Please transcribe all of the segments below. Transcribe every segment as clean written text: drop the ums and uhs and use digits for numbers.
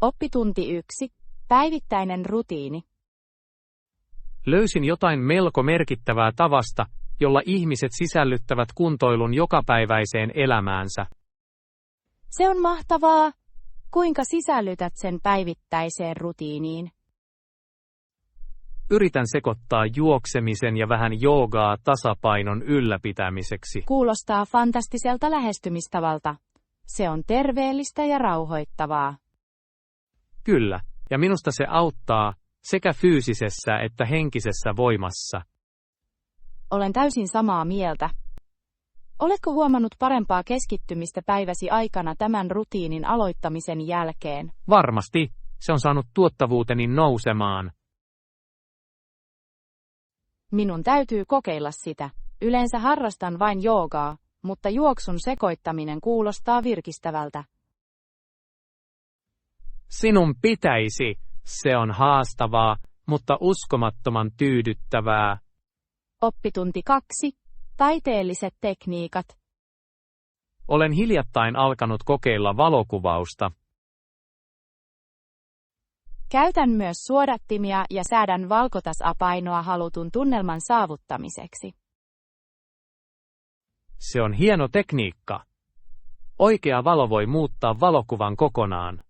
Oppitunti 1. Päivittäinen rutiini. Löysin jotain melko merkittävää tavasta, jolla ihmiset sisällyttävät kuntoilun jokapäiväiseen elämäänsä. Se on mahtavaa! Kuinka sisällytät sen päivittäiseen rutiiniin? Yritän sekoittaa juoksemisen ja vähän joogaa tasapainon ylläpitämiseksi. Kuulostaa fantastiselta lähestymistavalta. Se on terveellistä ja rauhoittavaa. Kyllä, ja minusta se auttaa sekä fyysisessä että henkisessä voimassa. Olen täysin samaa mieltä. Oletko huomannut parempaa keskittymistä päiväsi aikana tämän rutiinin aloittamisen jälkeen? Varmasti, se on saanut tuottavuuteni nousemaan. Minun täytyy kokeilla sitä. Yleensä harrastan vain joogaa, mutta juoksun sekoittaminen kuulostaa virkistävältä. Sinun pitäisi. Se on haastavaa, mutta uskomattoman tyydyttävää. Oppitunti 2. Taiteelliset tekniikat. Olen hiljattain alkanut kokeilla valokuvausta. Käytän myös suodattimia ja säädän valkotasapainoa halutun tunnelman saavuttamiseksi. Se on hieno tekniikka. Oikea valo voi muuttaa valokuvan kokonaan.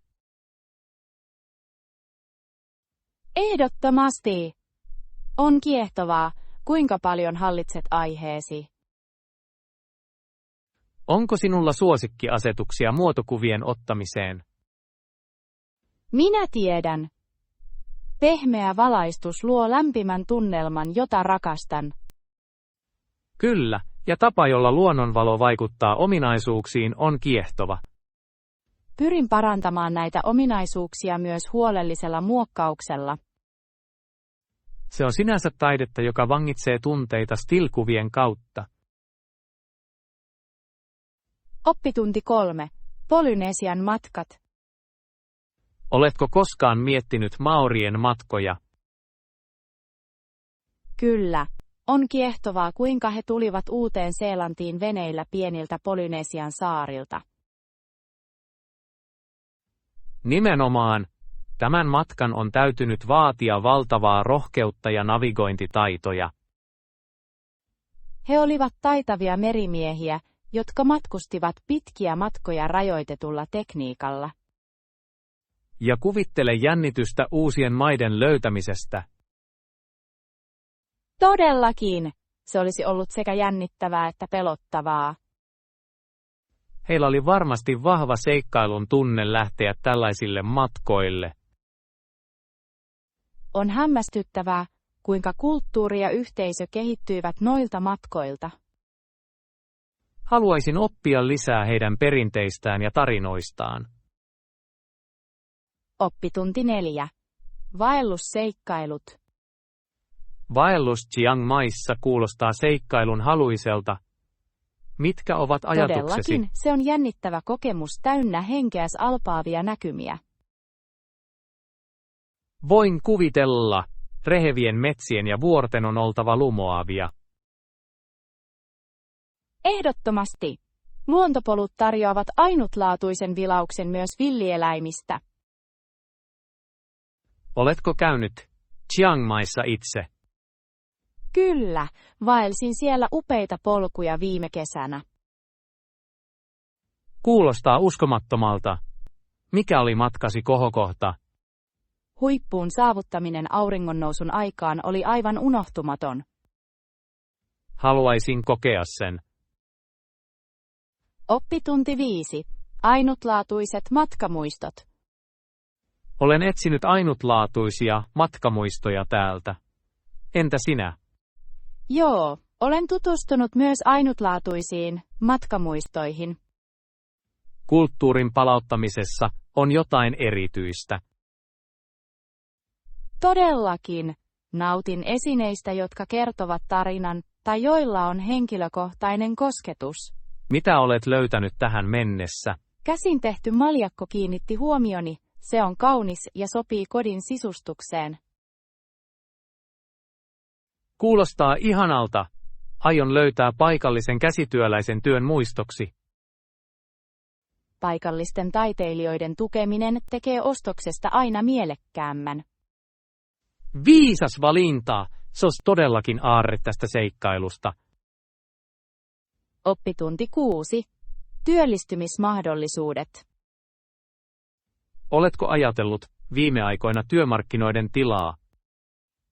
Ehdottomasti! On kiehtovaa, kuinka paljon hallitset aiheesi. Onko sinulla suosikkiasetuksia muotokuvien ottamiseen? Minä tiedän. Pehmeä valaistus luo lämpimän tunnelman, jota rakastan. Kyllä, ja tapa, jolla luonnonvalo vaikuttaa ominaisuuksiin, on kiehtova. Pyrin parantamaan näitä ominaisuuksia myös huolellisella muokkauksella. Se on sinänsä taidetta, joka vangitsee tunteita still-kuvien kautta. Oppitunti 3. Polynesian matkat. Oletko koskaan miettinyt maorien matkoja? Kyllä. On kiehtovaa, kuinka he tulivat Uuteen-Seelantiin veneillä pieniltä Polynesian saarilta. Nimenomaan. Tämän matkan on täytynyt vaatia valtavaa rohkeutta ja navigointitaitoja. He olivat taitavia merimiehiä, jotka matkustivat pitkiä matkoja rajoitetulla tekniikalla. Ja kuvittele jännitystä uusien maiden löytämisestä. Todellakin! Se olisi ollut sekä jännittävää että pelottavaa. Heillä oli varmasti vahva seikkailun tunne lähteä tällaisille matkoille. On hämmästyttävää, kuinka kulttuuri ja yhteisö kehittyivät noilta matkoilta. Haluaisin oppia lisää heidän perinteistään ja tarinoistaan. Oppitunti 4. Vaellusseikkailut. Vaellus Chiang Maissa kuulostaa seikkailun haluiselta. Mitkä ovat ajatuksesi? Todellakin, se on jännittävä kokemus täynnä henkeäs alpaavia näkymiä. Voin kuvitella. Rehevien metsien ja vuorten on oltava lumoavia. Ehdottomasti. Luontopolut tarjoavat ainutlaatuisen vilauksen myös villieläimistä. Oletko käynyt Chiang Maissa itse? Kyllä, vaelsin siellä upeita polkuja viime kesänä. Kuulostaa uskomattomalta. Mikä oli matkasi kohokohta? Huippuun saavuttaminen auringonnousun aikaan oli aivan unohtumaton. Haluaisin kokea sen. Oppitunti 5. Ainutlaatuiset matkamuistot. Olen etsinyt ainutlaatuisia matkamuistoja täältä. Entä sinä? Joo, olen tutustunut myös ainutlaatuisiin matkamuistoihin. Kulttuurin palauttamisessa on jotain erityistä. Todellakin. Nautin esineistä, jotka kertovat tarinan, tai joilla on henkilökohtainen kosketus. Mitä olet löytänyt tähän mennessä? Käsin tehty maljakko kiinnitti huomioni. Se on kaunis ja sopii kodin sisustukseen. Kuulostaa ihanalta. Aion löytää paikallisen käsityöläisen työn muistoksi. Paikallisten taiteilijoiden tukeminen tekee ostoksesta aina mielekkäämmän. Viisas valinta! Se olisi todellakin aarre tästä seikkailusta. Oppitunti 6. Työllistymismahdollisuudet. Oletko ajatellut viime aikoina työmarkkinoiden tilaa?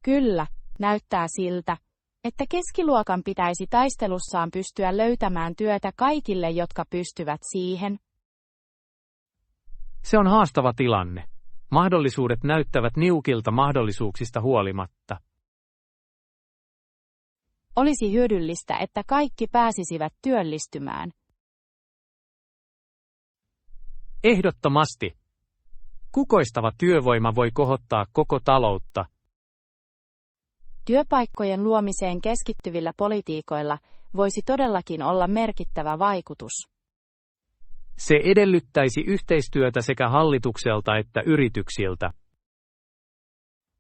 Kyllä, näyttää siltä, että keskiluokan pitäisi taistelussaan pystyä löytämään työtä kaikille, jotka pystyvät siihen. Se on haastava tilanne. Mahdollisuudet näyttävät niukilta mahdollisuuksista huolimatta. Olisi hyödyllistä, että kaikki pääsisivät työllistymään. Ehdottomasti. Kukoistava työvoima voi kohottaa koko taloutta. Työpaikkojen luomiseen keskittyvillä politiikoilla voisi todellakin olla merkittävä vaikutus. Se edellyttäisi yhteistyötä sekä hallitukselta että yrityksiltä.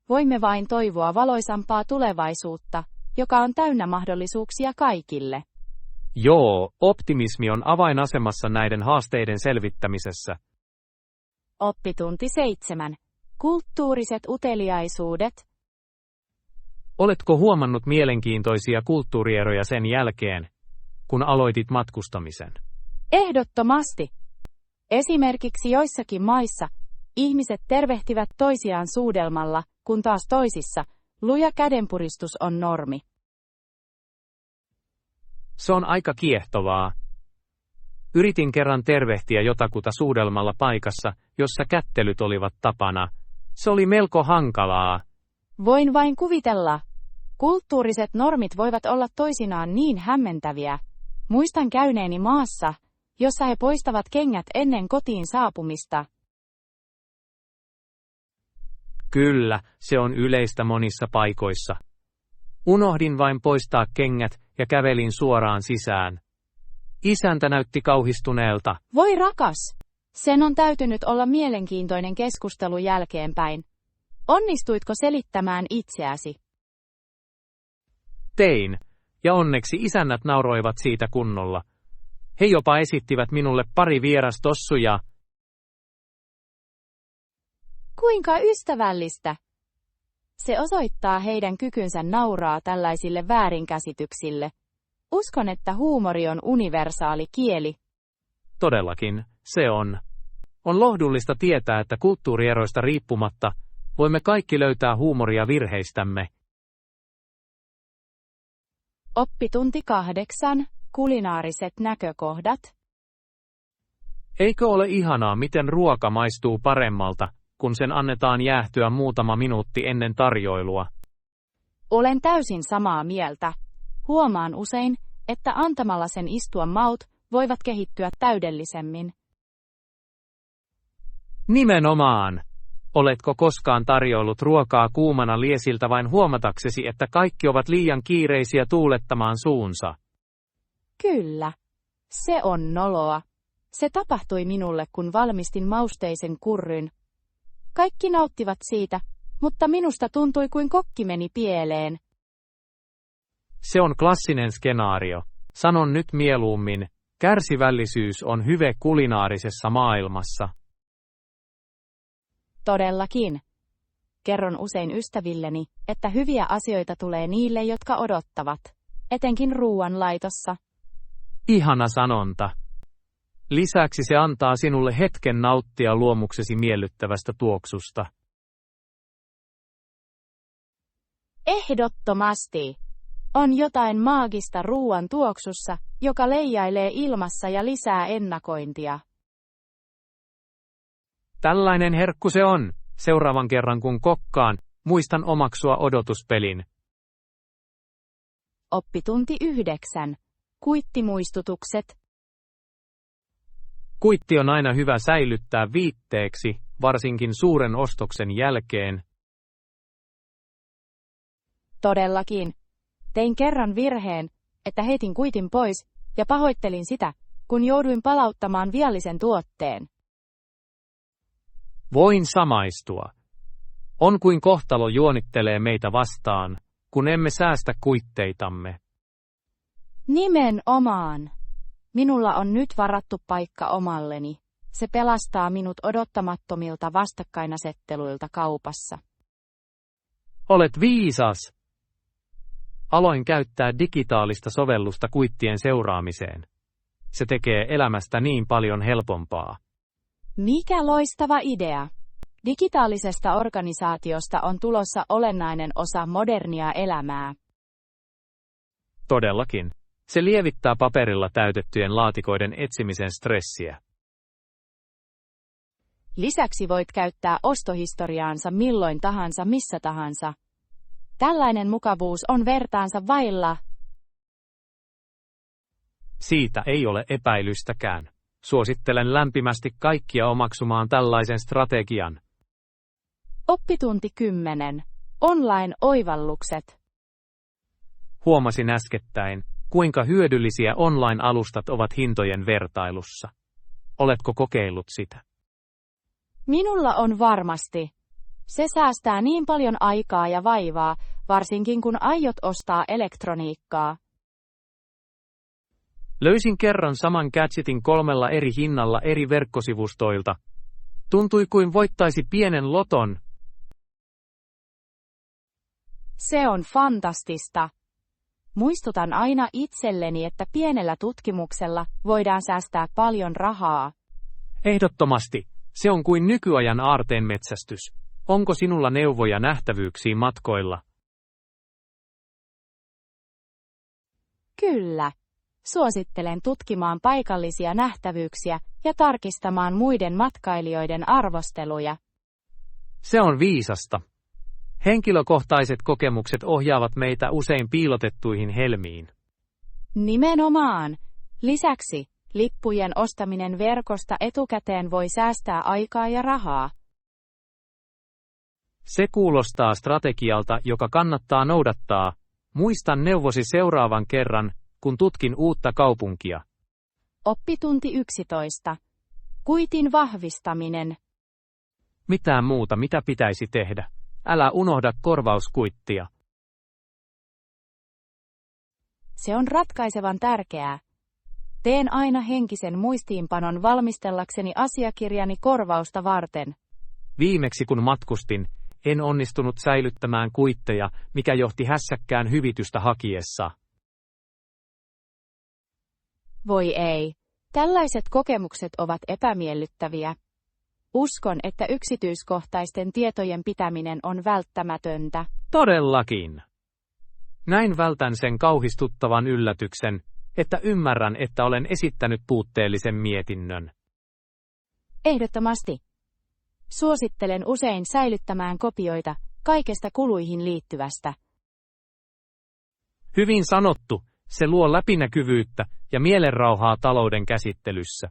Voimme vain toivoa valoisampaa tulevaisuutta, joka on täynnä mahdollisuuksia kaikille. Joo, optimismi on avainasemassa näiden haasteiden selvittämisessä. Oppitunti 7. Kulttuuriset uteliaisuudet. Oletko huomannut mielenkiintoisia kulttuurieroja sen jälkeen, kun aloitit matkustamisen? Ehdottomasti. Esimerkiksi joissakin maissa ihmiset tervehtivät toisiaan suudelmalla, kun taas toisissa luja kädenpuristus on normi. Se on aika kiehtovaa. Yritin kerran tervehtiä jotakuta suudelmalla paikassa, jossa kättelyt olivat tapana. Se oli melko hankalaa. Voin vain kuvitella. Kulttuuriset normit voivat olla toisinaan niin hämmentäviä. Muistan käyneeni maassa, jossa he poistavat kengät ennen kotiin saapumista. Kyllä, se on yleistä monissa paikoissa. Unohdin vain poistaa kengät ja kävelin suoraan sisään. Isäntä näytti kauhistuneelta. Voi rakas! Sen on täytynyt olla mielenkiintoinen keskustelu jälkeenpäin. Onnistuitko selittämään itseäsi? Tein, ja onneksi isännät nauroivat siitä kunnolla. He jopa esittivät minulle pari vierastossuja. Kuinka ystävällistä! Se osoittaa heidän kykynsä nauraa tällaisille väärinkäsityksille. Uskon, että huumori on universaali kieli. Todellakin, se on. On lohdullista tietää, että kulttuurieroista riippumatta voimme kaikki löytää huumoria virheistämme. Oppitunti 8. Kulinaariset näkökohdat. Eikö ole ihanaa, miten ruoka maistuu paremmalta, kun sen annetaan jäähtyä muutama minuutti ennen tarjoilua? Olen täysin samaa mieltä. Huomaan usein, että antamalla sen istua maut voivat kehittyä täydellisemmin. Nimenomaan. Oletko koskaan tarjoillut ruokaa kuumana liesiltä vain huomataksesi, että kaikki ovat liian kiireisiä tuulettamaan suunsa? Kyllä. Se on noloa. Se tapahtui minulle, kun valmistin mausteisen kurryn. Kaikki nauttivat siitä, mutta minusta tuntui kuin kokki meni pieleen. Se on klassinen skenaario. Sanon nyt mieluummin, kärsivällisyys on hyve kulinaarisessa maailmassa. Todellakin. Kerron usein ystävilleni, että hyviä asioita tulee niille, jotka odottavat, etenkin ruuanlaitossa. Ihana sanonta. Lisäksi se antaa sinulle hetken nauttia luomuksesi miellyttävästä tuoksusta. Ehdottomasti. On jotain maagista ruuan tuoksussa, joka leijailee ilmassa ja lisää ennakointia. Tällainen herkku se on. Seuraavan kerran kun kokkaan, muistan omaksua odotuspelin. Oppitunti 9. Kuittimuistutukset. Kuitti on aina hyvä säilyttää viitteeksi, varsinkin suuren ostoksen jälkeen. Todellakin. Tein kerran virheen, että heitin kuitin pois, ja pahoittelin sitä, kun jouduin palauttamaan viallisen tuotteen. Voin samaistua. On kuin kohtalo juonittelee meitä vastaan, kun emme säästä kuitteitamme. Nimenomaan. Minulla on nyt varattu paikka omalleni. Se pelastaa minut odottamattomilta vastakkainasetteluilta kaupassa. Olet viisas! Aloin käyttää digitaalista sovellusta kuittien seuraamiseen. Se tekee elämästä niin paljon helpompaa. Mikä loistava idea! Digitaalisesta organisaatiosta on tulossa olennainen osa modernia elämää. Todellakin. Se lievittää paperilla täytettyjen laatikoiden etsimisen stressiä. Lisäksi voit käyttää ostohistoriaansa milloin tahansa missä tahansa. Tällainen mukavuus on vertaansa vailla. Siitä ei ole epäilystäkään. Suosittelen lämpimästi kaikkia omaksumaan tällaisen strategian. Oppitunti 10. Online-oivallukset. Huomasin äskettäin, kuinka hyödyllisiä online-alustat ovat hintojen vertailussa. Oletko kokeillut sitä? Minulla on varmasti. Se säästää niin paljon aikaa ja vaivaa, varsinkin kun aiot ostaa elektroniikkaa. Löysin kerran saman gadgetin 3 eri hinnalla eri verkkosivustoilta. Tuntui kuin voittaisi pienen loton. Se on fantastista. Muistutan aina itselleni, että pienellä tutkimuksella voidaan säästää paljon rahaa. Ehdottomasti. Se on kuin nykyajan aarteenmetsästys. Onko sinulla neuvoja nähtävyyksiin matkoilla? Kyllä. Suosittelen tutkimaan paikallisia nähtävyyksiä ja tarkistamaan muiden matkailijoiden arvosteluja. Se on viisasta. Henkilökohtaiset kokemukset ohjaavat meitä usein piilotettuihin helmiin. Nimenomaan. Lisäksi, lippujen ostaminen verkosta etukäteen voi säästää aikaa ja rahaa. Se kuulostaa strategialta, joka kannattaa noudattaa. Muistan neuvosi seuraavan kerran, kun tutkin uutta kaupunkia. Oppitunti 11. Kuitin vahvistaminen. Mitään muuta, mitä pitäisi tehdä. Älä unohda korvauskuittia. Se on ratkaisevan tärkeää. Teen aina henkisen muistiinpanon valmistellakseni asiakirjani korvausta varten. Viimeksi kun matkustin, en onnistunut säilyttämään kuitteja, mikä johti hässäkkään hyvitystä hakiessa. Voi ei. Tällaiset kokemukset ovat epämiellyttäviä. Uskon, että yksityiskohtaisten tietojen pitäminen on välttämätöntä. Todellakin. Näin vältän sen kauhistuttavan yllätyksen, että ymmärrän, että olen esittänyt puutteellisen mietinnön. Ehdottomasti. Suosittelen usein säilyttämään kopioita kaikesta kuluihin liittyvästä. Hyvin sanottu, se luo läpinäkyvyyttä ja mielenrauhaa talouden käsittelyssä.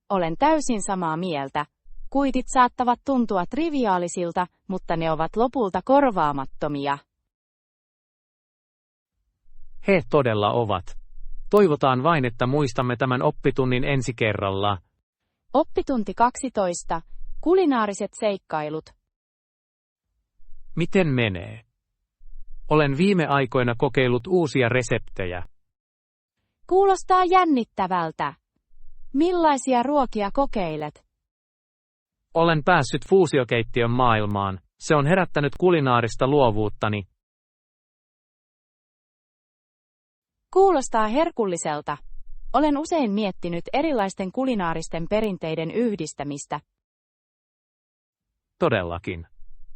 Olen täysin samaa mieltä. Kuitit saattavat tuntua triviaalisilta, mutta ne ovat lopulta korvaamattomia. He todella ovat. Toivotaan vain, että muistamme tämän oppitunnin ensi kerralla. Oppitunti 12. Kulinaariset seikkailut. Miten menee? Olen viime aikoina kokeillut uusia reseptejä. Kuulostaa jännittävältä. Millaisia ruokia kokeilet? Olen päässyt fuusiokeittiön maailmaan. Se on herättänyt kulinaarista luovuuttani. Kuulostaa herkulliselta. Olen usein miettinyt erilaisten kulinaaristen perinteiden yhdistämistä. Todellakin.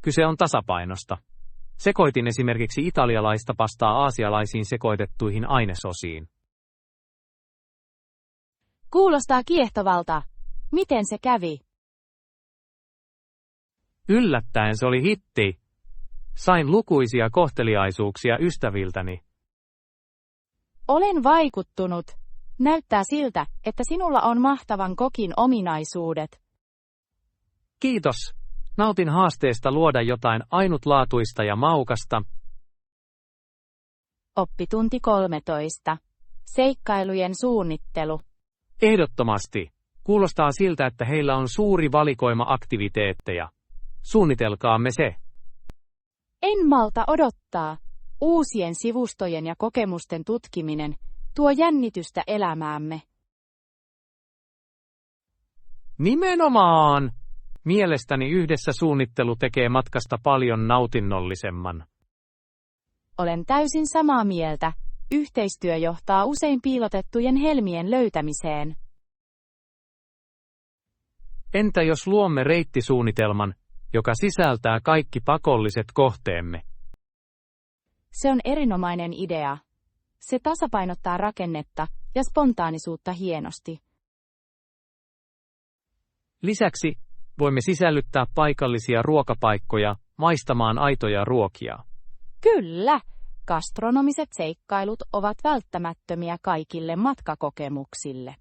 Kyse on tasapainosta. Sekoitin esimerkiksi italialaista pastaa aasialaisiin sekoitettuihin ainesosiin. Kuulostaa kiehtovalta. Miten se kävi? Yllättäen se oli hitti. Sain lukuisia kohteliaisuuksia ystäviltäni. Olen vaikuttunut. Näyttää siltä, että sinulla on mahtavan kokin ominaisuudet. Kiitos. Nautin haasteesta luoda jotain ainutlaatuista ja maukasta. Oppitunti 13. Seikkailujen suunnittelu. Ehdottomasti. Kuulostaa siltä, että heillä on suuri valikoima aktiviteetteja. Suunnitelkaamme se. En malta odottaa. Uusien sivustojen ja kokemusten tutkiminen tuo jännitystä elämäämme. Nimenomaan! Mielestäni yhdessä suunnittelu tekee matkasta paljon nautinnollisemman. Olen täysin samaa mieltä. Yhteistyö johtaa usein piilotettujen helmien löytämiseen. Entä jos luomme reittisuunnitelman, joka sisältää kaikki pakolliset kohteemme? Se on erinomainen idea. Se tasapainottaa rakennetta ja spontaanisuutta hienosti. Lisäksi voimme sisällyttää paikallisia ruokapaikkoja maistamaan aitoja ruokia. Kyllä, gastronomiset seikkailut ovat välttämättömiä kaikille matkakokemuksille.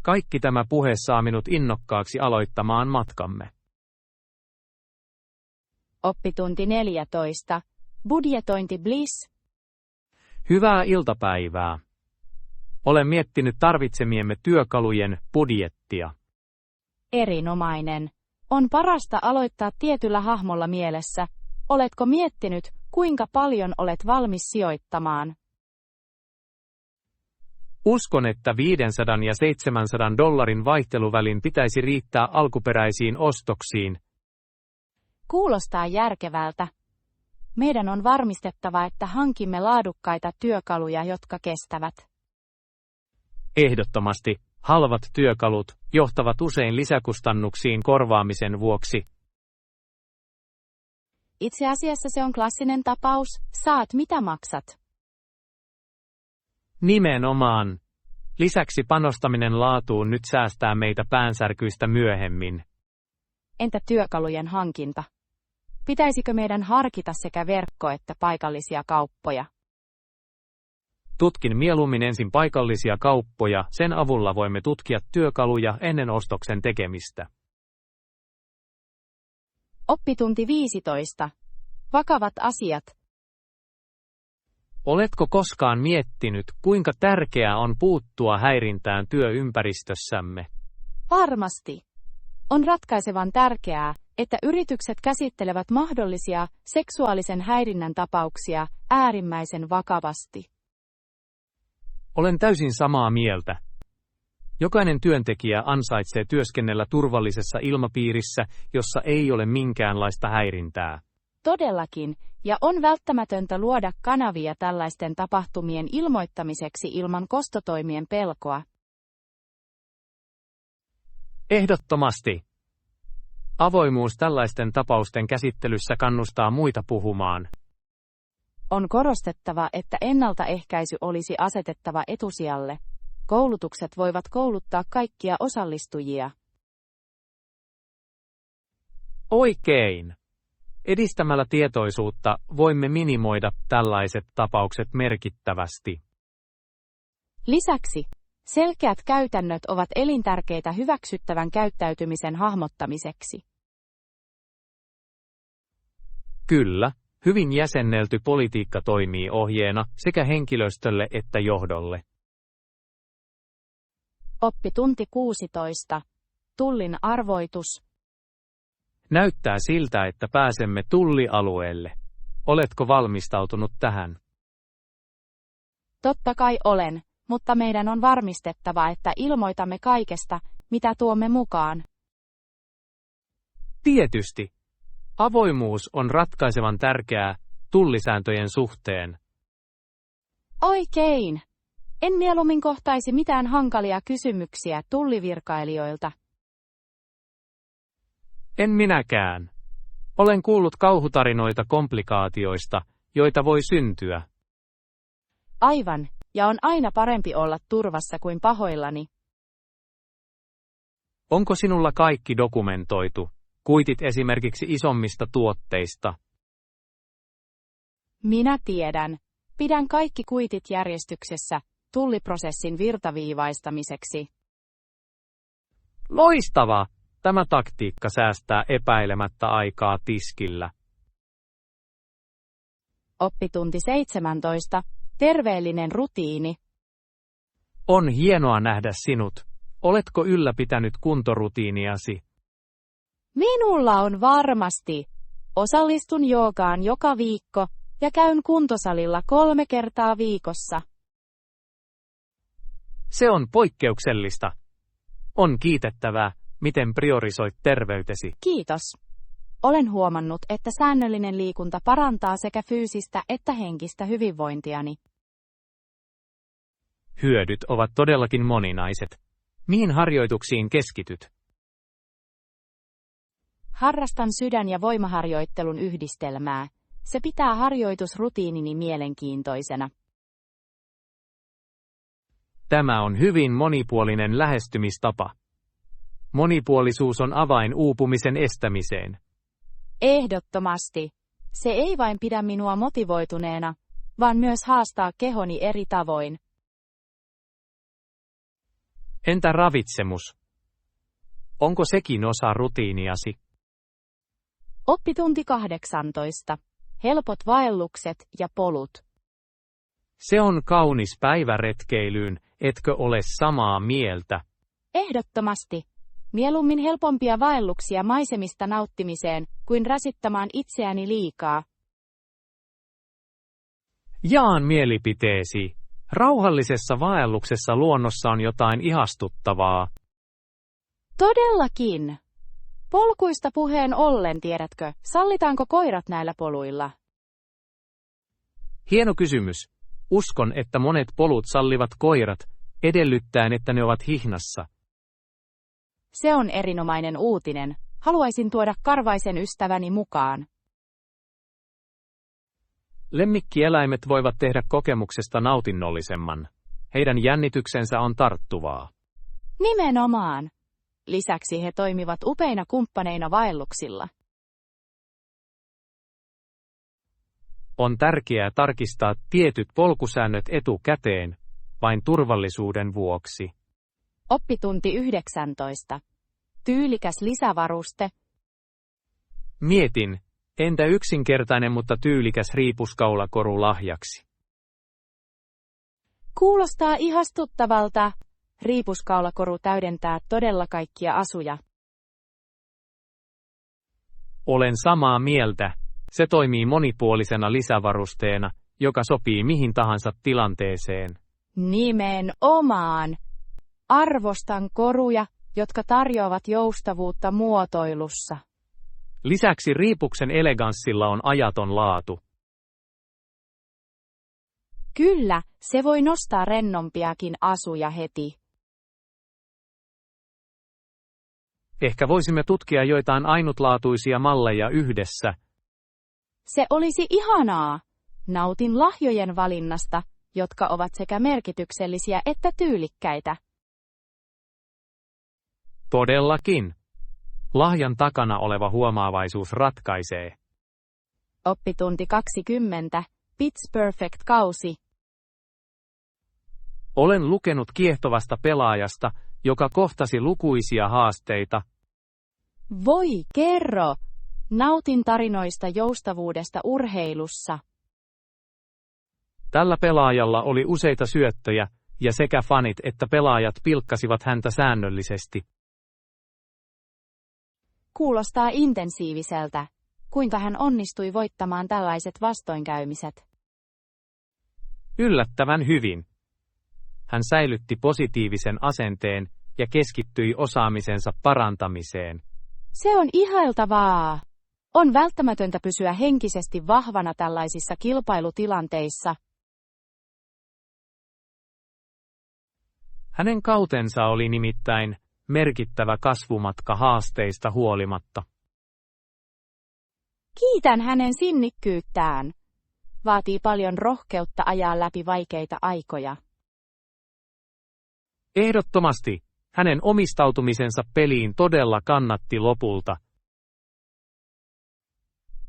Kaikki tämä puhe saa minut innokkaaksi aloittamaan matkamme. Oppitunti 14. Budjetointi Bliss. Hyvää iltapäivää. Olen miettinyt tarvitsemiemme työkalujen budjettia. Erinomainen. On parasta aloittaa tietyllä hahmolla mielessä. Oletko miettinyt, kuinka paljon olet valmis sijoittamaan? Uskon, että $500 ja $700 vaihteluvälin pitäisi riittää alkuperäisiin ostoksiin. Kuulostaa järkevältä. Meidän on varmistettava, että hankimme laadukkaita työkaluja, jotka kestävät. Ehdottomasti, halvat työkalut johtavat usein lisäkustannuksiin korvaamisen vuoksi. Itse asiassa se on klassinen tapaus, saat mitä maksat. Nimenomaan. Lisäksi panostaminen laatuun nyt säästää meitä päänsärkyistä myöhemmin. Entä työkalujen hankinta? Pitäisikö meidän harkita sekä verkko- että paikallisia kauppoja? Tutkin mieluummin ensin paikallisia kauppoja, sen avulla voimme tutkia työkaluja ennen ostoksen tekemistä. Oppitunti 15. Vakavat asiat. Oletko koskaan miettinyt, kuinka tärkeää on puuttua häirintään työympäristössämme? Varmasti. On ratkaisevan tärkeää, että yritykset käsittelevät mahdollisia seksuaalisen häirinnän tapauksia äärimmäisen vakavasti. Olen täysin samaa mieltä. Jokainen työntekijä ansaitsee työskennellä turvallisessa ilmapiirissä, jossa ei ole minkäänlaista häirintää. Todellakin, ja on välttämätöntä luoda kanavia tällaisten tapahtumien ilmoittamiseksi ilman kostotoimien pelkoa. Ehdottomasti. Avoimuus tällaisten tapausten käsittelyssä kannustaa muita puhumaan. On korostettava, että ennaltaehkäisy olisi asetettava etusijalle. Koulutukset voivat kouluttaa kaikkia osallistujia. Oikein. Edistämällä tietoisuutta voimme minimoida tällaiset tapaukset merkittävästi. Lisäksi, selkeät käytännöt ovat elintärkeitä hyväksyttävän käyttäytymisen hahmottamiseksi. Kyllä, hyvin jäsennelty politiikka toimii ohjeena sekä henkilöstölle että johdolle. Oppitunti 16. Tullin arvoitus. Näyttää siltä, että pääsemme tullialueelle. Oletko valmistautunut tähän? Totta kai olen, mutta meidän on varmistettava, että ilmoitamme kaikesta, mitä tuomme mukaan. Tietysti. Avoimuus on ratkaisevan tärkeää tullisääntöjen suhteen. Oikein. En mieluummin kohtaisi mitään hankalia kysymyksiä tullivirkailijoilta. En minäkään. Olen kuullut kauhutarinoita komplikaatioista, joita voi syntyä. Aivan, ja on aina parempi olla turvassa kuin pahoillani. Onko sinulla kaikki dokumentoitu? Kuitit esimerkiksi isommista tuotteista. Minä tiedän. Pidän kaikki kuitit järjestyksessä tulliprosessin virtaviivaistamiseksi. Loistavaa! Tämä taktiikka säästää epäilemättä aikaa tiskillä. Oppitunti 17. Terveellinen rutiini. On hienoa nähdä sinut. Oletko ylläpitänyt kuntorutiiniasi? Minulla on varmasti. Osallistun joogaan joka viikko ja käyn kuntosalilla 3 kertaa viikossa. Se on poikkeuksellista. On kiitettävää, miten priorisoit terveytesi. Kiitos. Olen huomannut, että säännöllinen liikunta parantaa sekä fyysistä että henkistä hyvinvointiani. Hyödyt ovat todellakin moninaiset. Mihin harjoituksiin keskityt? Harrastan sydän- ja voimaharjoittelun yhdistelmää. Se pitää harjoitusrutiinini mielenkiintoisena. Tämä on hyvin monipuolinen lähestymistapa. Monipuolisuus on avain uupumisen estämiseen. Ehdottomasti. Se ei vain pidä minua motivoituneena, vaan myös haastaa kehoni eri tavoin. Entä ravitsemus? Onko sekin osa rutiiniasi? Oppitunti 18. Helpot vaellukset ja polut. Se on kaunis päivä retkeilyyn, etkö ole samaa mieltä? Ehdottomasti. Mieluummin helpompia vaelluksia maisemista nauttimiseen, kuin rasittamaan itseäni liikaa. Jaan mielipiteesi. Rauhallisessa vaelluksessa luonnossa on jotain ihastuttavaa. Todellakin. Polkuista puheen ollen, tiedätkö, sallitaanko koirat näillä poluilla? Hieno kysymys. Uskon, että monet polut sallivat koirat, edellyttäen, että ne ovat hihnassa. Se on erinomainen uutinen. Haluaisin tuoda karvaisen ystäväni mukaan. Lemmikkieläimet voivat tehdä kokemuksesta nautinnollisemman. Heidän jännityksensä on tarttuvaa. Nimenomaan. Lisäksi he toimivat upeina kumppaneina vaelluksilla. On tärkeää tarkistaa tietyt polkusäännöt etukäteen, vain turvallisuuden vuoksi. Oppitunti 19. Tyylikäs lisävaruste. Mietin, entä yksinkertainen mutta tyylikäs riipuskaulakoru lahjaksi? Kuulostaa ihastuttavalta. Riipuskaulakoru täydentää todella kaikkia asuja. Olen samaa mieltä. Se toimii monipuolisena lisävarusteena, joka sopii mihin tahansa tilanteeseen. Nimenomaan. Arvostan koruja, jotka tarjoavat joustavuutta muotoilussa. Lisäksi riipuksen eleganssilla on ajaton laatu. Kyllä, se voi nostaa rennompiakin asuja heti. Ehkä voisimme tutkia joitain ainutlaatuisia malleja yhdessä. Se olisi ihanaa. Nautin lahjojen valinnasta, jotka ovat sekä merkityksellisiä että tyylikkäitä. Todellakin. Lahjan takana oleva huomaavaisuus ratkaisee. Oppitunti 20. Pitch Perfect-kausi. Olen lukenut kiehtovasta pelaajasta, joka kohtasi lukuisia haasteita. Voi kerro! Nautin tarinoista joustavuudesta urheilussa. Tällä pelaajalla oli useita syöttöjä, ja sekä fanit että pelaajat pilkkasivat häntä säännöllisesti. Kuulostaa intensiiviseltä. Kuinka hän onnistui voittamaan tällaiset vastoinkäymiset? Yllättävän hyvin. Hän säilytti positiivisen asenteen ja keskittyi osaamisensa parantamiseen. Se on ihailtavaa. On välttämätöntä pysyä henkisesti vahvana tällaisissa kilpailutilanteissa. Hänen kautensa oli nimittäin merkittävä kasvumatka haasteista huolimatta. Kiitän hänen sinnikkyyttään. Vaatii paljon rohkeutta ajaa läpi vaikeita aikoja. Ehdottomasti, hänen omistautumisensa peliin todella kannatti lopulta.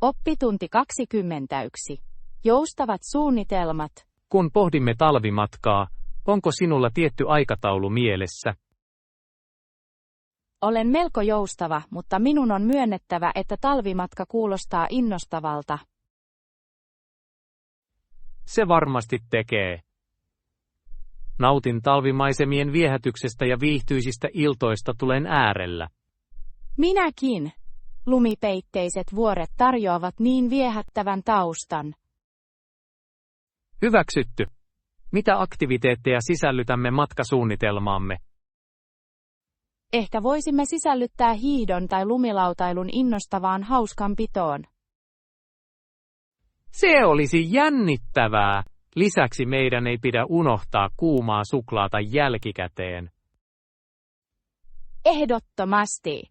Oppitunti 21. Joustavat suunnitelmat. Kun pohdimme talvimatkaa, onko sinulla tietty aikataulu mielessä? Olen melko joustava, mutta minun on myönnettävä, että talvimatka kuulostaa innostavalta. Se varmasti tekee. Nautin talvimaisemien viehätyksestä ja viihtyisistä iltoista tulen äärellä. Minäkin. Lumipeitteiset vuoret tarjoavat niin viehättävän taustan. Hyväksytty. Mitä aktiviteetteja sisällytämme matkasuunnitelmaamme? Ehkä voisimme sisällyttää hiihdon tai lumilautailun innostavaan hauskanpitoon. Se olisi jännittävää. Lisäksi meidän ei pidä unohtaa kuumaa suklaata jälkikäteen. Ehdottomasti.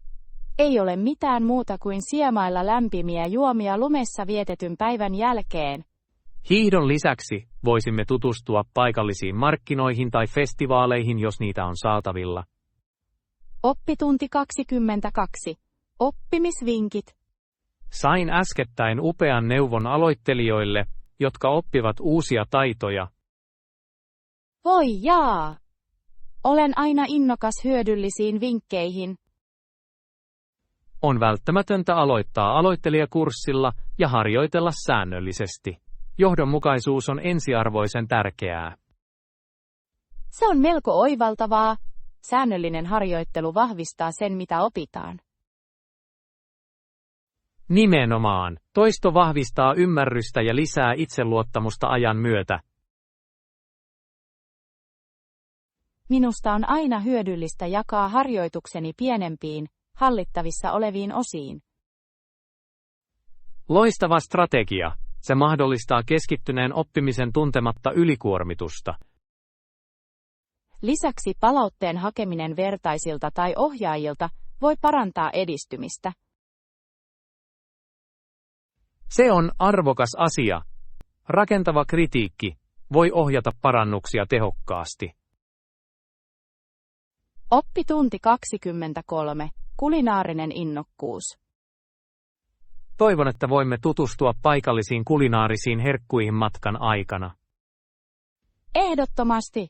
Ei ole mitään muuta kuin siemailla lämpimiä juomia lumessa vietetyn päivän jälkeen. Hiihdon lisäksi voisimme tutustua paikallisiin markkinoihin tai festivaaleihin, jos niitä on saatavilla. Oppitunti 22. Oppimisvinkit. Sain äskettäin upean neuvon aloittelijoille, jotka oppivat uusia taitoja. Voi jaa! Olen aina innokas hyödyllisiin vinkkeihin. On välttämätöntä aloittaa aloittelijakurssilla ja harjoitella säännöllisesti. Johdonmukaisuus on ensiarvoisen tärkeää. Se on melko oivaltavaa. Säännöllinen harjoittelu vahvistaa sen, mitä opitaan. Nimenomaan. Toisto vahvistaa ymmärrystä ja lisää itseluottamusta ajan myötä. Minusta on aina hyödyllistä jakaa harjoitukseni pienempiin, hallittavissa oleviin osiin. Loistava strategia. Se mahdollistaa keskittyneen oppimisen tuntematta ylikuormitusta. Lisäksi palautteen hakeminen vertaisilta tai ohjaajilta voi parantaa edistymistä. Se on arvokas asia. Rakentava kritiikki voi ohjata parannuksia tehokkaasti. Oppitunti 23. Kulinaarinen innokkuus. Toivon, että voimme tutustua paikallisiin kulinaarisiin herkkuihin matkan aikana. Ehdottomasti.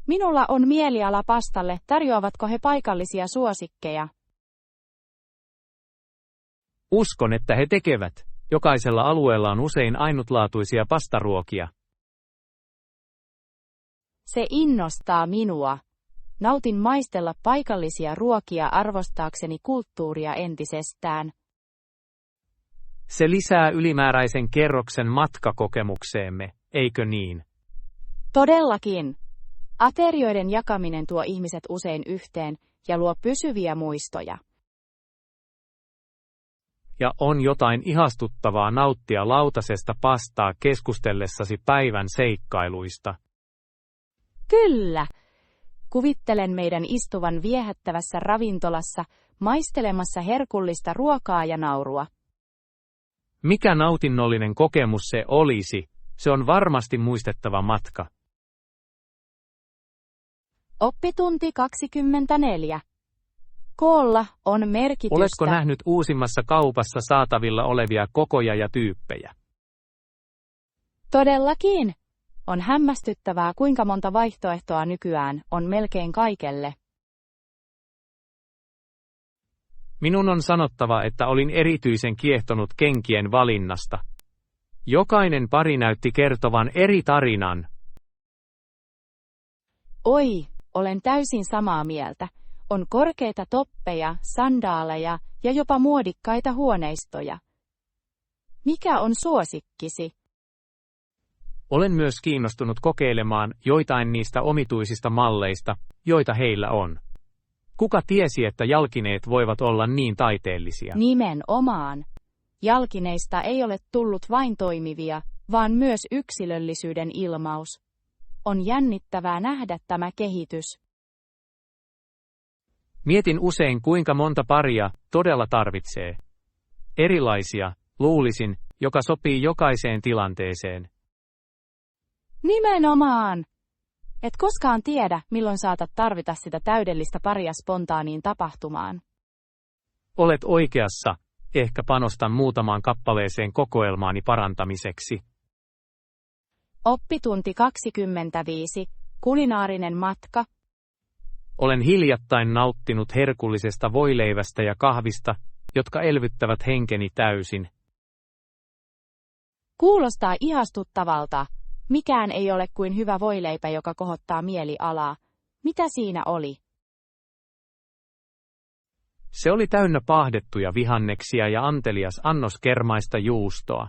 Minulla on mieliala pastalle, tarjoavatko he paikallisia suosikkeja? Uskon, että he tekevät. Jokaisella alueella on usein ainutlaatuisia pastaruokia. Se innostaa minua. Nautin maistella paikallisia ruokia arvostaakseni kulttuuria entisestään. Se lisää ylimääräisen kerroksen matkakokemukseemme, eikö niin? Todellakin. Aterioiden jakaminen tuo ihmiset usein yhteen ja luo pysyviä muistoja. Ja on jotain ihastuttavaa nauttia lautasesta pastaa keskustellessasi päivän seikkailuista. Kyllä. Kuvittelen meidän istuvan viehättävässä ravintolassa, maistelemassa herkullista ruokaa ja naurua. Mikä nautinnollinen kokemus se olisi, se on varmasti muistettava matka. Oppitunti 24. Koolla on merkitystä. Oletko nähnyt uusimmassa kaupassa saatavilla olevia kokoja ja tyyppejä? Todellakin. On hämmästyttävää, kuinka monta vaihtoehtoa nykyään on melkein kaikelle. Minun on sanottava, että olin erityisen kiehtonut kenkien valinnasta. Jokainen pari näytti kertovan eri tarinan. Oi, olen täysin samaa mieltä. On korkeita toppeja, sandaaleja ja jopa muodikkaita huoneistoja. Mikä on suosikkisi? Olen myös kiinnostunut kokeilemaan joitain niistä omituisista malleista, joita heillä on. Kuka tiesi, että jalkineet voivat olla niin taiteellisia? Nimenomaan. Jalkineista ei ole tullut vain toimivia, vaan myös yksilöllisyyden ilmaus. On jännittävää nähdä tämä kehitys. Mietin usein, kuinka monta paria todella tarvitsee. Erilaisia, luulisin, joka sopii jokaiseen tilanteeseen. Nimenomaan. Et koskaan tiedä, milloin saatat tarvita sitä täydellistä paria spontaaniin tapahtumaan. Olet oikeassa. Ehkä panostan muutamaan kappaleeseen kokoelmaani parantamiseksi. Oppitunti 25. Kulinaarinen matka. Olen hiljattain nauttinut herkullisesta voileivästä ja kahvista, jotka elvyttävät henkeni täysin. Kuulostaa ihastuttavalta. Mikään ei ole kuin hyvä voileipä, joka kohottaa mielialaa. Mitä siinä oli? Se oli täynnä paahdettuja vihanneksia ja antelias annos kermaista juustoa.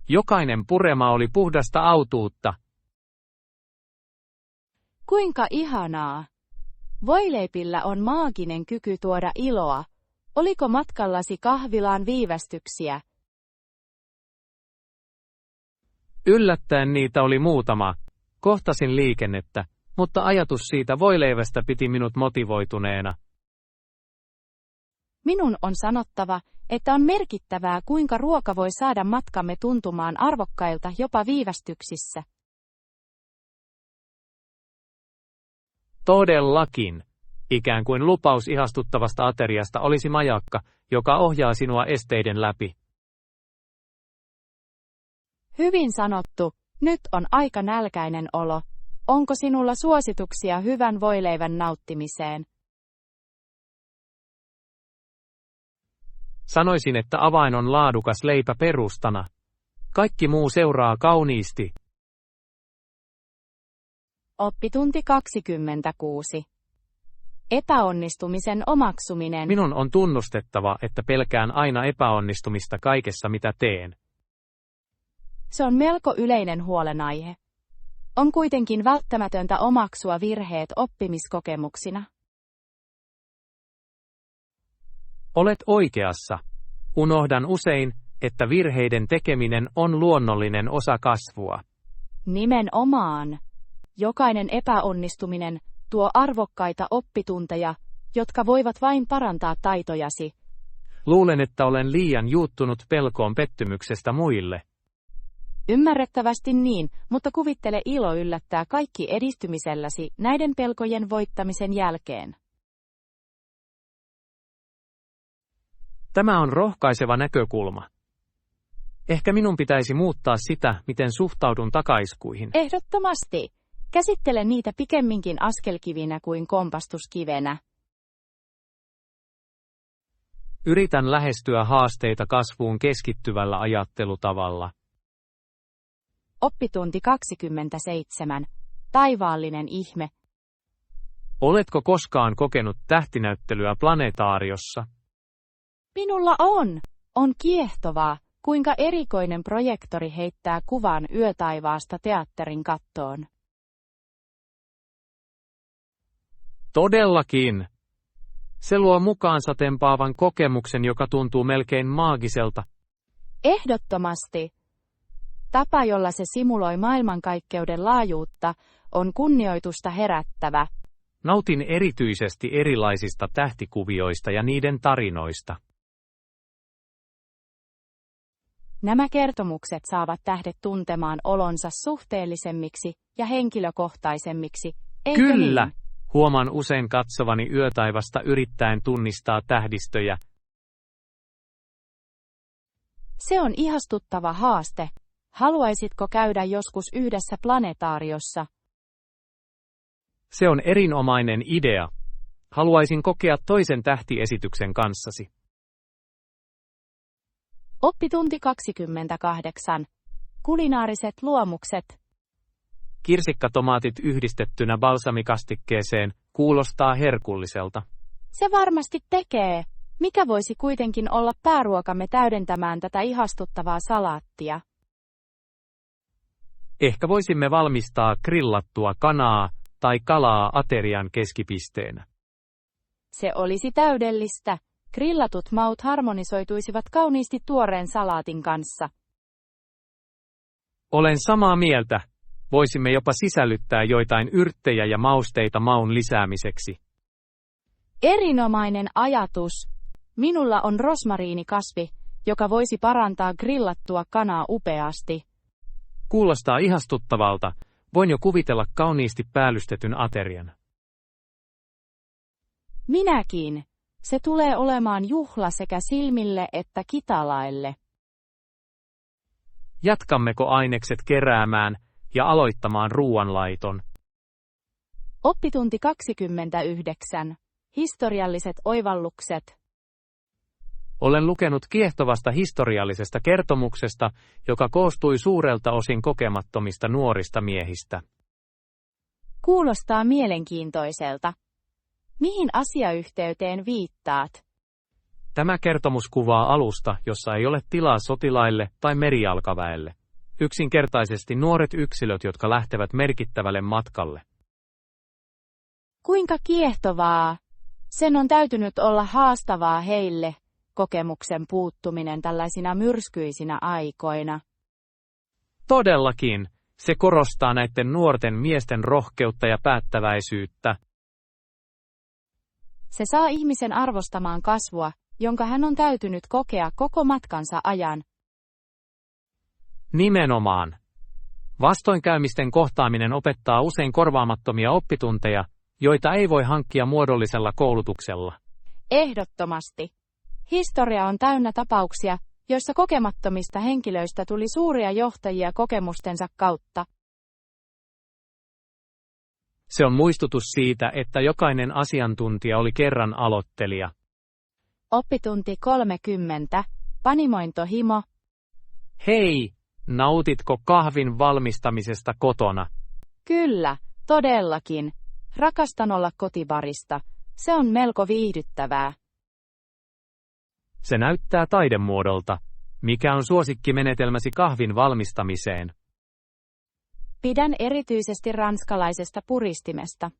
Jokainen purema oli puhdasta autuutta. Kuinka ihanaa! Voileipillä on maaginen kyky tuoda iloa. Oliko matkallasi kahvilaan viivästyksiä? Yllättäen niitä oli muutama. Kohtasin liikennettä, mutta ajatus siitä voileivästä piti minut motivoituneena. Minun on sanottava, että on merkittävää, kuinka ruoka voi saada matkamme tuntumaan arvokkailta jopa viivästyksissä. Todellakin. Ikään kuin lupaus ihastuttavasta ateriasta olisi majakka, joka ohjaa sinua esteiden läpi. Hyvin sanottu. Nyt on aika nälkäinen olo. Onko sinulla suosituksia hyvän voileivän nauttimiseen? Sanoisin, että avain on laadukas leipä perustana. Kaikki muu seuraa kauniisti. Oppitunti 26. Epäonnistumisen omaksuminen. Minun on tunnustettava, että pelkään aina epäonnistumista kaikessa mitä teen. Se on melko yleinen huolenaihe. On kuitenkin välttämätöntä omaksua virheet oppimiskokemuksina. Olet oikeassa. Unohdan usein, että virheiden tekeminen on luonnollinen osa kasvua. Nimenomaan. Jokainen epäonnistuminen tuo arvokkaita oppitunteja, jotka voivat vain parantaa taitojasi. Luulen, että olen liian juuttunut pelkoon pettymyksestä muille. Ymmärrettävästi niin, mutta kuvittele ilo yllättää kaikki edistymiselläsi näiden pelkojen voittamisen jälkeen. Tämä on rohkaiseva näkökulma. Ehkä minun pitäisi muuttaa sitä, miten suhtaudun takaiskuihin. Ehdottomasti. Käsittele niitä pikemminkin askelkivinä kuin kompastuskivenä. Yritän lähestyä haasteita kasvuun keskittyvällä ajattelutavalla. Oppitunti 27. Taivaallinen ihme. Oletko koskaan kokenut tähtinäyttelyä planetaariossa? Minulla on. On kiehtovaa, kuinka erikoinen projektori heittää kuvan yötaivaasta teatterin kattoon. Todellakin. Se luo mukaansa tempaavan kokemuksen, joka tuntuu melkein maagiselta. Ehdottomasti. Tapa, jolla se simuloi maailmankaikkeuden laajuutta, on kunnioitusta herättävä. Nautin erityisesti erilaisista tähtikuvioista ja niiden tarinoista. Nämä kertomukset saavat tähdet tuntemaan olonsa suhteellisemmiksi ja henkilökohtaisemmiksi, eikö Kyllä! niin? Huomaan usein katsovani yötaivasta yrittäen tunnistaa tähdistöjä. Se on ihastuttava haaste. Haluaisitko käydä joskus yhdessä planetaariossa? Se on erinomainen idea. Haluaisin kokea toisen tähtiesityksen kanssasi. Oppitunti 28. Kulinaariset luomukset. Kirsikkatomaatit yhdistettynä balsamikastikkeeseen kuulostaa herkulliselta. Se varmasti tekee. Mikä voisi kuitenkin olla pääruokamme täydentämään tätä ihastuttavaa salaattia? Ehkä voisimme valmistaa grillattua kanaa tai kalaa aterian keskipisteenä. Se olisi täydellistä. Grillatut maut harmonisoituisivat kauniisti tuoreen salaatin kanssa. Olen samaa mieltä. Voisimme jopa sisällyttää joitain yrttejä ja mausteita maun lisäämiseksi. Erinomainen ajatus. Minulla on rosmariinikasvi, joka voisi parantaa grillattua kanaa upeasti. Kuulostaa ihastuttavalta. Voin jo kuvitella kauniisti päällystetyn aterian. Minäkin. Se tulee olemaan juhla sekä silmille että kitalaille. Jatkammeko ainekset keräämään ja aloittamaan ruoanlaiton? Oppitunti 29. Historialliset oivallukset. Olen lukenut kiehtovasta historiallisesta kertomuksesta, joka koostui suurelta osin kokemattomista nuorista miehistä. Kuulostaa mielenkiintoiselta. Mihin asiayhteyteen viittaat? Tämä kertomus kuvaa alusta, jossa ei ole tilaa sotilaille tai merijalkaväelle. Yksinkertaisesti nuoret yksilöt, jotka lähtevät merkittävälle matkalle. Kuinka kiehtovaa! Sen on täytynyt olla haastavaa heille, kokemuksen puuttuminen tällaisina myrskyisinä aikoina. Todellakin, se korostaa näiden nuorten miesten rohkeutta ja päättäväisyyttä. Se saa ihmisen arvostamaan kasvua, jonka hän on täytynyt kokea koko matkansa ajan. Nimenomaan. Vastoinkäymisten kohtaaminen opettaa usein korvaamattomia oppitunteja, joita ei voi hankkia muodollisella koulutuksella. Ehdottomasti. Historia on täynnä tapauksia, joissa kokemattomista henkilöistä tuli suuria johtajia kokemustensa kautta. Se on muistutus siitä, että jokainen asiantuntija oli kerran aloittelija. Oppitunti 30. Panimointohimo. Hei, nautitko kahvin valmistamisesta kotona? Kyllä, todellakin. Rakastan olla kotibarista. Se on melko viihdyttävää. Se näyttää taidemuodolta. Mikä on suosikkimenetelmäsi kahvin valmistamiseen? Pidän erityisesti ranskalaisesta puristimesta.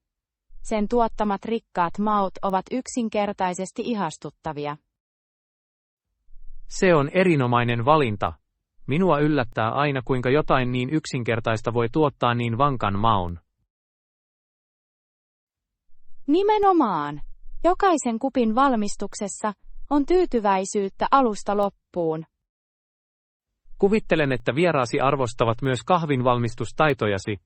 Sen tuottamat rikkaat maut ovat yksinkertaisesti ihastuttavia. Se on erinomainen valinta. Minua yllättää aina, kuinka jotain niin yksinkertaista voi tuottaa niin vankan maun. Nimenomaan. Jokaisen kupin valmistuksessa on tyytyväisyyttä alusta loppuun. Kuvittelen, että vieraasi arvostavat myös kahvinvalmistustaitojasi.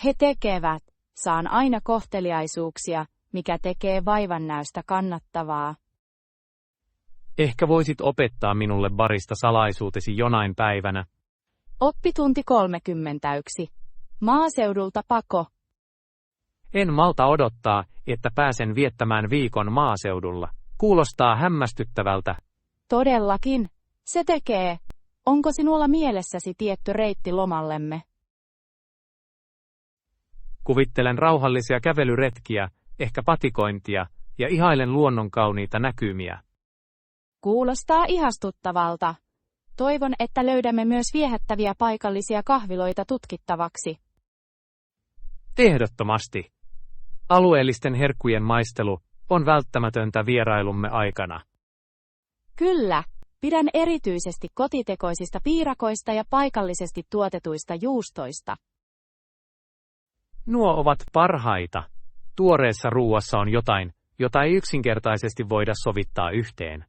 He tekevät. Saan aina kohteliaisuuksia, mikä tekee vaivannäöstä kannattavaa. Ehkä voisit opettaa minulle barista salaisuutesi jonain päivänä. Oppitunti 31. Maaseudulta pako. En malta odottaa, että pääsen viettämään viikon maaseudulla. Kuulostaa hämmästyttävältä. Todellakin. Se tekee. Onko sinulla mielessäsi tietty reitti lomallemme? Kuvittelen rauhallisia kävelyretkiä, ehkä patikointia, ja ihailen luonnon kauniita näkymiä. Kuulostaa ihastuttavalta. Toivon, että löydämme myös viehättäviä paikallisia kahviloita tutkittavaksi. Ehdottomasti. Alueellisten herkkujen maistelu on välttämätöntä vierailumme aikana. Kyllä, pidän erityisesti kotitekoisista piirakoista ja paikallisesti tuotetuista juustoista. Nuo ovat parhaita. Tuoreessa ruuassa on jotain, jota ei yksinkertaisesti voida sovittaa yhteen.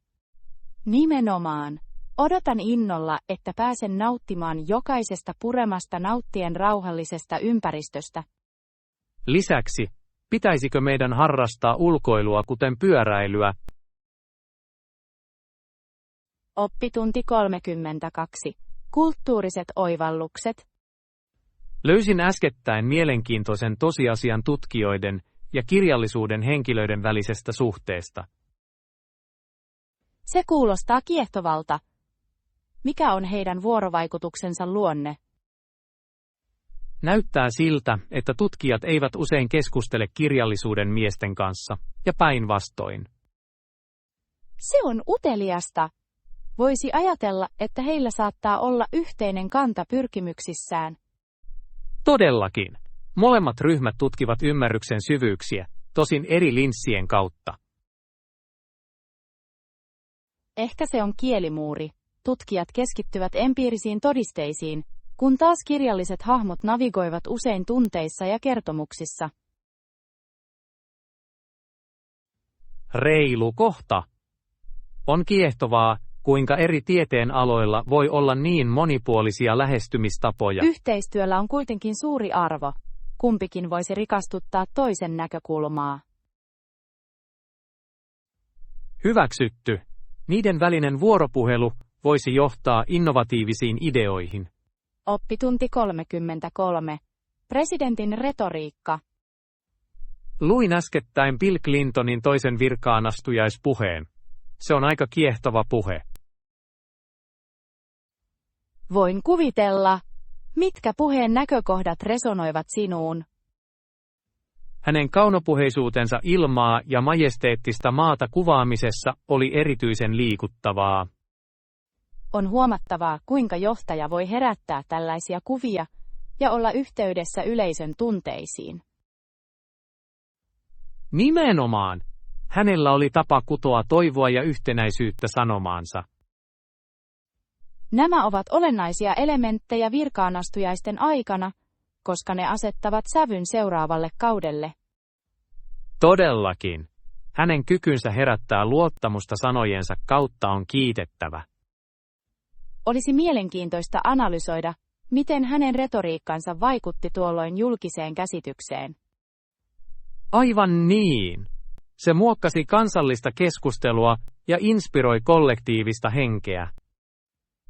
Nimenomaan. Odotan innolla, että pääsen nauttimaan jokaisesta puremasta nauttien rauhallisesta ympäristöstä. Lisäksi, pitäisikö meidän harrastaa ulkoilua kuten pyöräilyä? Oppitunti 32. Kulttuuriset oivallukset. Löysin äskettäin mielenkiintoisen tosiasian tutkijoiden ja kirjallisuuden henkilöiden välisestä suhteesta. Se kuulostaa kiehtovalta. Mikä on heidän vuorovaikutuksensa luonne? Näyttää siltä, että tutkijat eivät usein keskustele kirjallisuuden miesten kanssa, ja päinvastoin. Se on uteliasta. Voisi ajatella, että heillä saattaa olla yhteinen kanta pyrkimyksissään. Todellakin. Molemmat ryhmät tutkivat ymmärryksen syvyyksiä, tosin eri linssien kautta. Ehkä se on kielimuuri. Tutkijat keskittyvät empiirisiin todisteisiin, kun taas kirjalliset hahmot navigoivat usein tunteissa ja kertomuksissa. Reilu kohta. On kiehtovaa, kuinka eri tieteen aloilla voi olla niin monipuolisia lähestymistapoja. Yhteistyöllä on kuitenkin suuri arvo. Kumpikin voisi rikastuttaa toisen näkökulmaa. Hyväksytty. Niiden välinen vuoropuhelu voisi johtaa innovatiivisiin ideoihin. Oppitunti 33. Presidentin retoriikka. Luin äskettäin Bill Clintonin toisen virkaanastujaispuheen. Se on aika kiehtova puhe. Voin kuvitella. Mitkä puheen näkökohdat resonoivat sinuun? Hänen kaunopuheisuutensa ilmaa ja majesteettista maata kuvaamisessa oli erityisen liikuttavaa. On huomattavaa, kuinka johtaja voi herättää tällaisia kuvia ja olla yhteydessä yleisön tunteisiin. Nimenomaan. Hänellä oli tapa kutoa toivoa ja yhtenäisyyttä sanomaansa. Nämä ovat olennaisia elementtejä virkaanastujaisten aikana, koska ne asettavat sävyn seuraavalle kaudelle. Todellakin. Hänen kykynsä herättää luottamusta sanojensa kautta on kiitettävä. Olisi mielenkiintoista analysoida, miten hänen retoriikkansa vaikutti tuolloin julkiseen käsitykseen. Aivan niin. Se muokkasi kansallista keskustelua ja inspiroi kollektiivista henkeä.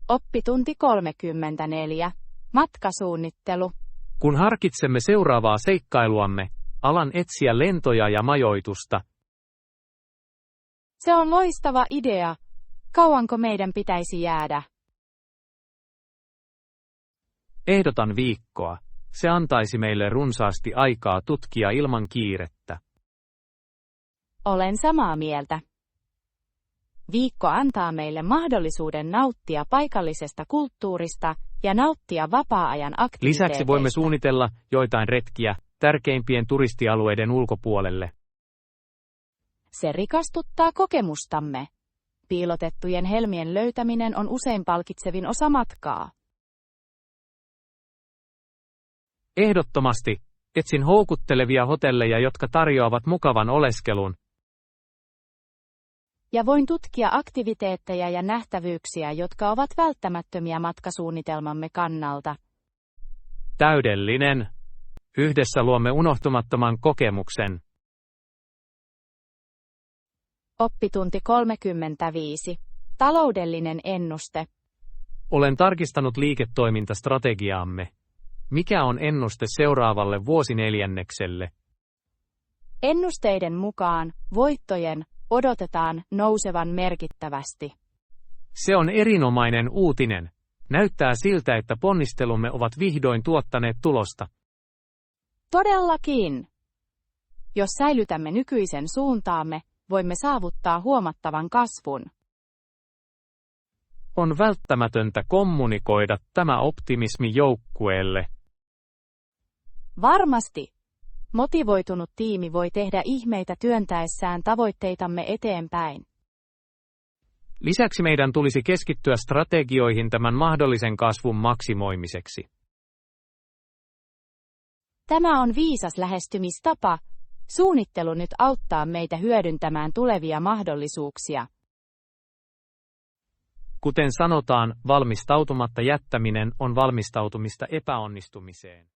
Oppitunti 34. Matkasuunnittelu. Kun harkitsemme seuraavaa seikkailuamme, alan etsiä lentoja ja majoitusta. Se on loistava idea. Kauanko meidän pitäisi jäädä? Ehdotan viikkoa. Se antaisi meille runsaasti aikaa tutkia ilman kiirettä. Olen samaa mieltä. Viikko antaa meille mahdollisuuden nauttia paikallisesta kulttuurista ja nauttia vapaa-ajan aktiviteeteista. Lisäksi voimme suunnitella joitain retkiä tärkeimpien turistialueiden ulkopuolelle. Se rikastuttaa kokemustamme. Piilotettujen helmien löytäminen on usein palkitsevin osa matkaa. Ehdottomasti, etsin houkuttelevia hotelleja, jotka tarjoavat mukavan oleskelun. Ja voin tutkia aktiviteetteja ja nähtävyyksiä, jotka ovat välttämättömiä matkasuunnitelmamme kannalta. Täydellinen. Yhdessä luomme unohtumattoman kokemuksen. Oppitunti 35. Taloudellinen ennuste. Olen tarkistanut liiketoimintastrategiaamme. Mikä on ennuste seuraavalle vuosineljännekselle? Ennusteiden mukaan voittojen odotetaan nousevan merkittävästi. Se on erinomainen uutinen. Näyttää siltä, että ponnistelumme ovat vihdoin tuottaneet tulosta. Todellakin. Jos säilytämme nykyisen suuntaamme, voimme saavuttaa huomattavan kasvun. On välttämätöntä kommunikoida tämä optimismi joukkueelle. Varmasti. Motivoitunut tiimi voi tehdä ihmeitä työntäessään tavoitteitamme eteenpäin. Lisäksi meidän tulisi keskittyä strategioihin tämän mahdollisen kasvun maksimoimiseksi. Tämä on viisas lähestymistapa. Suunnittelu nyt auttaa meitä hyödyntämään tulevia mahdollisuuksia. Kuten sanotaan, valmistautumatta jättäminen on valmistautumista epäonnistumiseen.